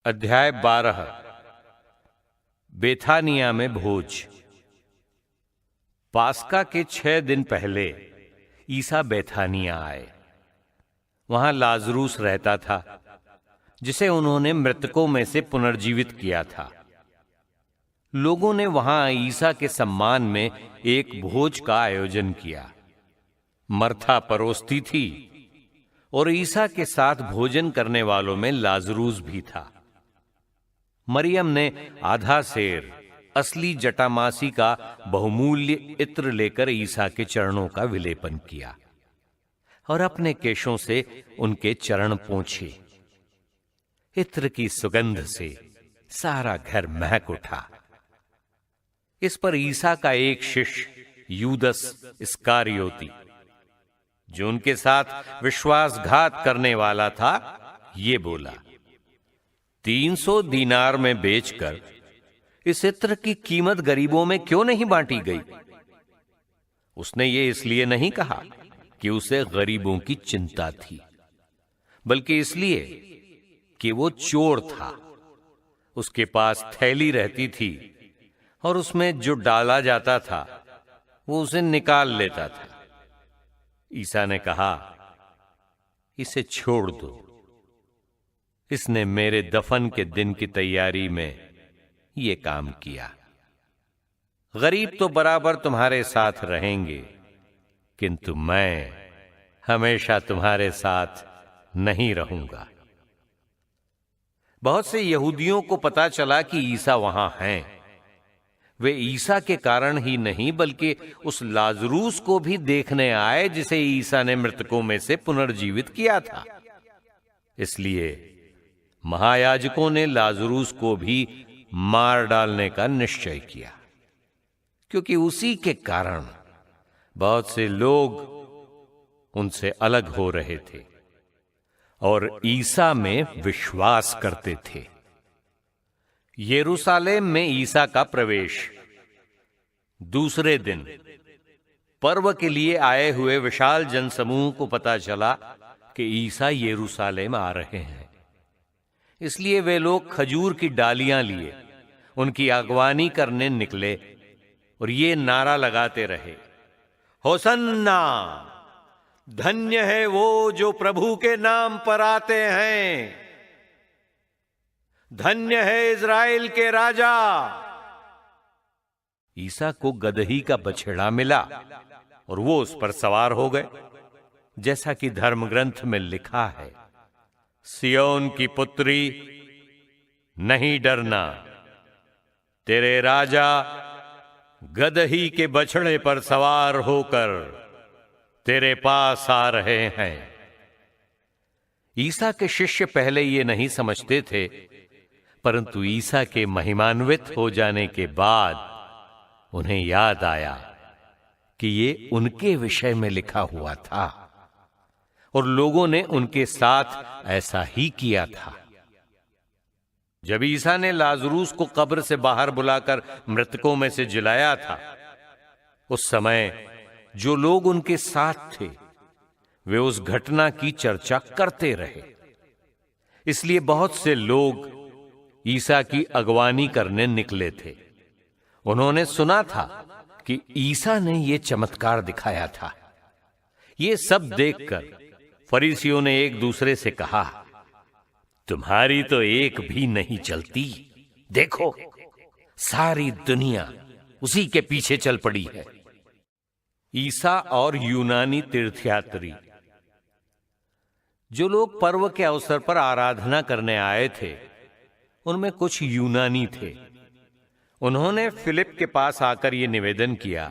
अध्याय 12। बेथानिया में भोज। पास्का के 6 दिन पहले ईसा बेथानिया आए। वहां लाजरूस रहता था, जिसे उन्होंने मृतकों में से पुनर्जीवित किया था। लोगों ने वहां ईसा के सम्मान में एक भोज का आयोजन किया। मर्था परोसती थी और ईसा के साथ भोजन करने वालों में लाजरूस भी था। मरियम ने आधा सेर असली जटामासी का बहुमूल्य इत्र लेकर ईसा के चरणों का विलेपन किया और अपने केशों से उनके चरण पोंछे। इत्र की सुगंध से सारा घर महक उठा। इस पर ईसा का एक शिष्य यूदस इस्कारियोती, जो उनके साथ विश्वासघात करने वाला था, ये बोला, 300 दीनार में बेचकर इस इत्र की कीमत गरीबों में क्यों नहीं बांटी गई? उसने ये इसलिए नहीं कहा कि उसे गरीबों की चिंता थी, बल्कि इसलिए कि वो चोर था। उसके पास थैली रहती थी और उसमें जो डाला जाता था वो उसे निकाल लेता था। ईसा ने कहा, इसे छोड़ दो। इसने मेरे दफन के दिन की तैयारी में ये काम किया। गरीब तो बराबर तुम्हारे साथ रहेंगे, किंतु मैं हमेशा तुम्हारे साथ नहीं रहूंगा। बहुत से यहूदियों को पता चला कि ईसा वहां हैं। वे ईसा के कारण ही नहीं, बल्कि उस लाजरूस को भी देखने आए जिसे ईसा ने मृतकों में से पुनर्जीवित किया था। इसलिए महायाजकों ने लाजरूस को भी मार डालने का निश्चय किया, क्योंकि उसी के कारण बहुत से लोग उनसे अलग हो रहे थे और ईसा में विश्वास करते थे। यरूशलेम में ईसा का प्रवेश। दूसरे दिन पर्व के लिए आए हुए विशाल जनसमूह को पता चला कि ईसा यरूशलेम आ रहे हैं। इसलिए वे लोग खजूर की डालियां लिए उनकी अगवानी करने निकले और ये नारा लगाते रहे, होसन्ना, धन्य है वो जो प्रभु के नाम पर आते हैं, धन्य है इज़राइल के राजा। ईसा को गदही का बछड़ा मिला और वो उस पर सवार हो गए, जैसा कि धर्म ग्रंथ में लिखा है, सियोन की पुत्री, नहीं डरना, तेरे राजा गदही के बछड़े पर सवार होकर तेरे पास आ रहे हैं। ईसा के शिष्य पहले ये नहीं समझते थे, परंतु ईसा के महिमान्वित हो जाने के बाद उन्हें याद आया कि ये उनके विषय में लिखा हुआ था और लोगों ने उनके साथ ऐसा ही किया था। जब ईसा ने लाजरूस को कब्र से बाहर बुलाकर मृतकों में से जिलाया था, उस समय जो लोग उनके साथ थे वे उस घटना की चर्चा करते रहे। इसलिए बहुत से लोग ईसा की अगवानी करने निकले थे। उन्होंने सुना था कि ईसा ने यह चमत्कार दिखाया था। ये सब देखकर फरीसियों ने एक दूसरे से कहा, तुम्हारी तो एक भी नहीं चलती। देखो, सारी दुनिया उसी के पीछे चल पड़ी है। ईसा और यूनानी तीर्थयात्री। जो लोग पर्व के अवसर पर आराधना करने आए थे, उनमें कुछ यूनानी थे। उन्होंने फिलिप के पास आकर यह निवेदन किया,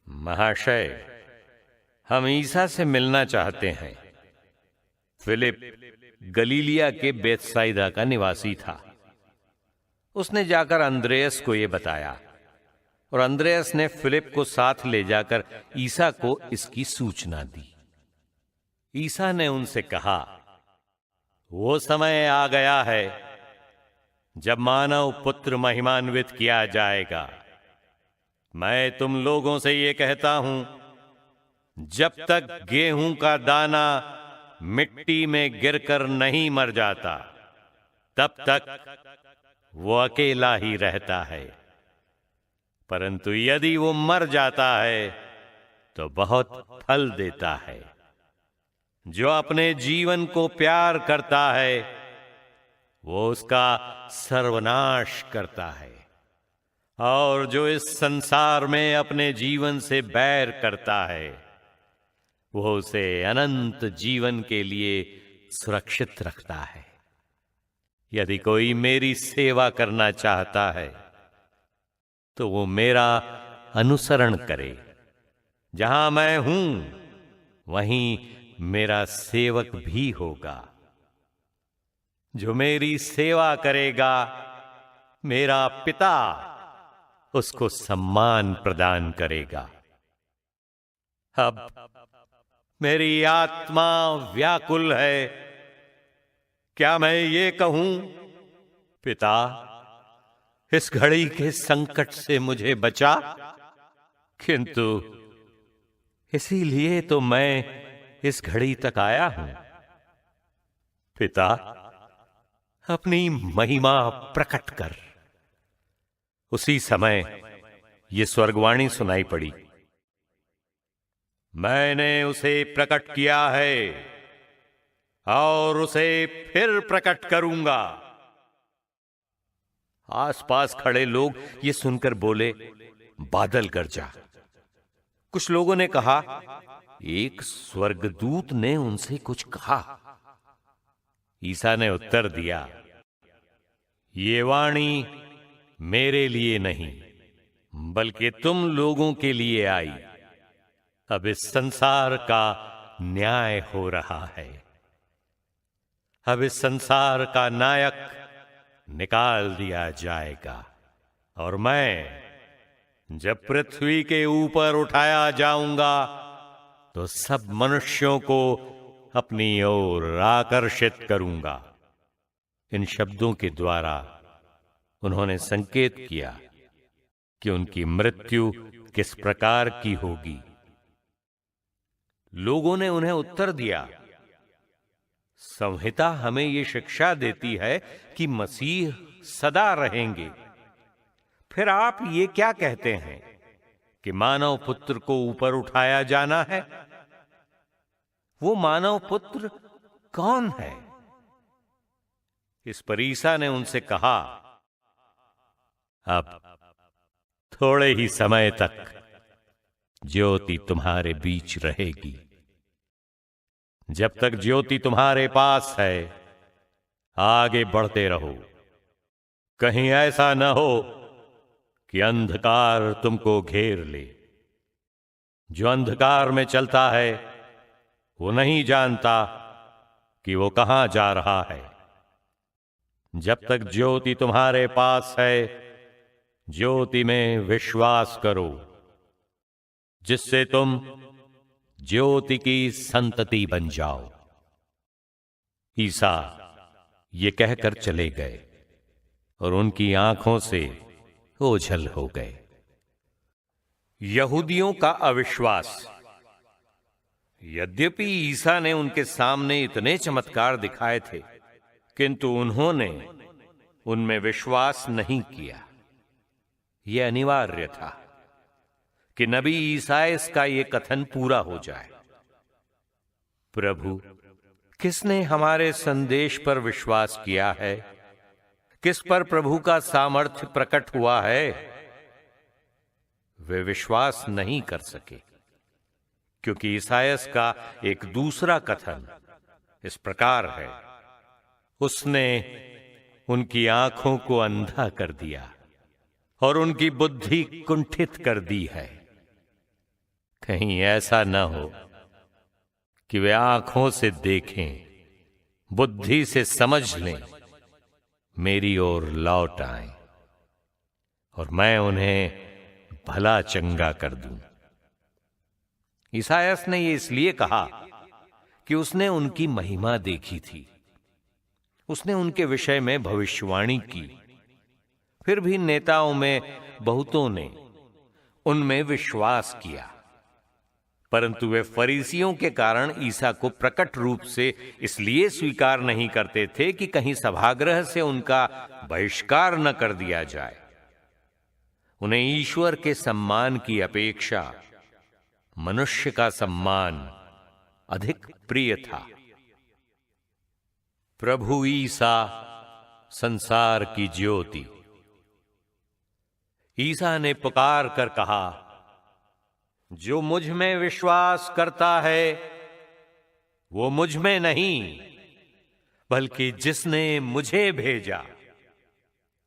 महाशय, हम ईसा से मिलना चाहते हैं। फिलिप गलीलिया के बेतसाइदा का निवासी था। उसने जाकर अंद्रेयस को यह बताया और अंद्रेयस ने फिलिप को साथ ले जाकर ईसा को इसकी सूचना दी। ईसा ने उनसे कहा, वो समय आ गया है जब मानव पुत्र महिमान्वित किया जाएगा। मैं तुम लोगों से ये कहता हूं, जब तक गेहूं का दाना मिट्टी में गिरकर नहीं मर जाता, तब तक वो अकेला ही रहता है, परंतु यदि वो मर जाता है तो बहुत फल देता है। जो अपने जीवन को प्यार करता है वो उसका सर्वनाश करता है, और जो इस संसार में अपने जीवन से बैर करता है वो उसे अनंत जीवन के लिए सुरक्षित रखता है। यदि कोई मेरी सेवा करना चाहता है तो वो मेरा अनुसरण करे। जहां मैं हूं वहीं मेरा सेवक भी होगा। जो मेरी सेवा करेगा मेरा पिता उसको सम्मान प्रदान करेगा। अब मेरी आत्मा व्याकुल है। क्या मैं ये कहूं, पिता इस घड़ी के संकट से मुझे बचा? किंतु इसीलिए तो मैं इस घड़ी तक आया हूं। पिता अपनी महिमा प्रकट कर। उसी समय ये स्वर्गवाणी सुनाई पड़ी, मैंने उसे प्रकट किया है और उसे फिर प्रकट करूंगा। आसपास खड़े लोग ये सुनकर बोले, बादल गरजा। कुछ लोगों ने कहा, एक स्वर्गदूत ने उनसे कुछ कहा। ईसा ने उत्तर दिया, ये वाणी मेरे लिए नहीं बल्कि तुम लोगों के लिए आई। अब इस संसार का न्याय हो रहा है। अब इस संसार का नायक निकाल दिया जाएगा, और मैं जब पृथ्वी के ऊपर उठाया जाऊंगा तो सब मनुष्यों को अपनी ओर आकर्षित करूंगा। इन शब्दों के द्वारा उन्होंने संकेत किया कि उनकी मृत्यु किस प्रकार की होगी। लोगों ने उन्हें उत्तर दिया, संहिता हमें यह शिक्षा देती है कि मसीह सदा रहेंगे। फिर आप ये क्या कहते हैं कि मानव पुत्र को ऊपर उठाया जाना है? वो मानव पुत्र कौन है? इस पर ईसा ने उनसे कहा, अब थोड़े ही समय तक ज्योति तुम्हारे बीच रहेगी। जब तक ज्योति तुम्हारे पास है आगे बढ़ते रहो। कहीं ऐसा न हो कि अंधकार तुमको घेर ले। जो अंधकार में चलता है वो नहीं जानता कि वो कहां जा रहा है। जब तक ज्योति तुम्हारे पास है ज्योति में विश्वास करो, जिससे तुम ज्योति की संतति बन जाओ। ईसा ये कहकर चले गए और उनकी आंखों से ओझल हो गए। यहूदियों का अविश्वास। यद्यपि ईसा ने उनके सामने इतने चमत्कार दिखाए थे, किंतु उन्होंने उनमें विश्वास नहीं किया। यह अनिवार्य था कि नबी ईसायास का यह कथन पूरा हो जाए, प्रभु किसने हमारे संदेश पर विश्वास किया है? किस पर प्रभु का सामर्थ्य प्रकट हुआ है? वे विश्वास नहीं कर सके, क्योंकि ईसायास का एक दूसरा कथन इस प्रकार है, उसने उनकी आंखों को अंधा कर दिया और उनकी बुद्धि कुंठित कर दी है। कहीं ऐसा न हो कि वे आंखों से देखें, बुद्धि से समझ लें, मेरी ओर लौट आएं और मैं उन्हें भला चंगा कर दूं। ईसायास ने यह इसलिए कहा कि उसने उनकी महिमा देखी थी। उसने उनके विषय में भविष्यवाणी की। फिर भी नेताओं में बहुतों ने उनमें विश्वास किया। परंतु वे फरीसियों के कारण ईसा को प्रकट रूप से इसलिए स्वीकार नहीं करते थे कि कहीं सभागृह से उनका बहिष्कार न कर दिया जाए। उन्हें ईश्वर के सम्मान की अपेक्षा मनुष्य का सम्मान अधिक प्रिय था। प्रभु ईसा संसार की ज्योति। ईसा ने पुकार कर कहा, जो मुझ में विश्वास करता है वो मुझ में नहीं बल्कि जिसने मुझे भेजा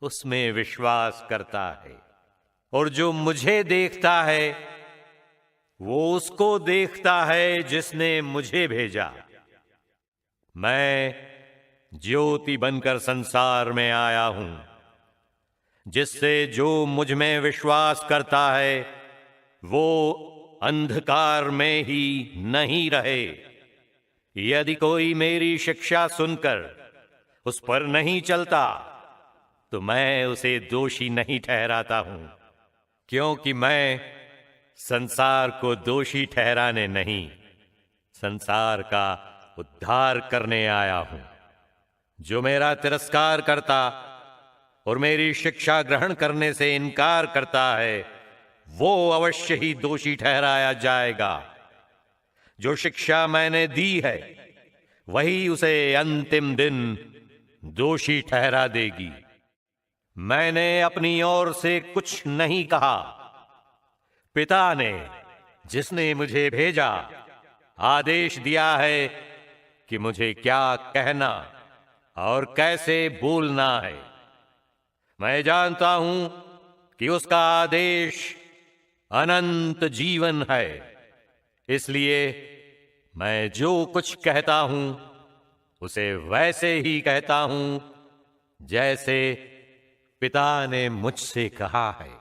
उसमें विश्वास करता है, और जो मुझे देखता है वो उसको देखता है जिसने मुझे भेजा। मैं ज्योति बनकर संसार में आया हूं, जिससे जो मुझ में विश्वास करता है वो अंधकार में ही नहीं रहे। यदि कोई मेरी शिक्षा सुनकर उस पर नहीं चलता तो मैं उसे दोषी नहीं ठहराता हूं, क्योंकि मैं संसार को दोषी ठहराने नहीं, संसार का उद्धार करने आया हूं। जो मेरा तिरस्कार करता और मेरी शिक्षा ग्रहण करने से इनकार करता है वो अवश्य ही दोषी ठहराया जाएगा। जो शिक्षा मैंने दी है वही उसे अंतिम दिन दोषी ठहरा देगी। मैंने अपनी ओर से कुछ नहीं कहा, पिता ने जिसने मुझे भेजा आदेश दिया है कि मुझे क्या कहना और कैसे बोलना है। मैं जानता हूं कि उसका आदेश अनंत जीवन है, इसलिए मैं जो कुछ कहता हूं उसे वैसे ही कहता हूं जैसे पिता ने मुझसे कहा है।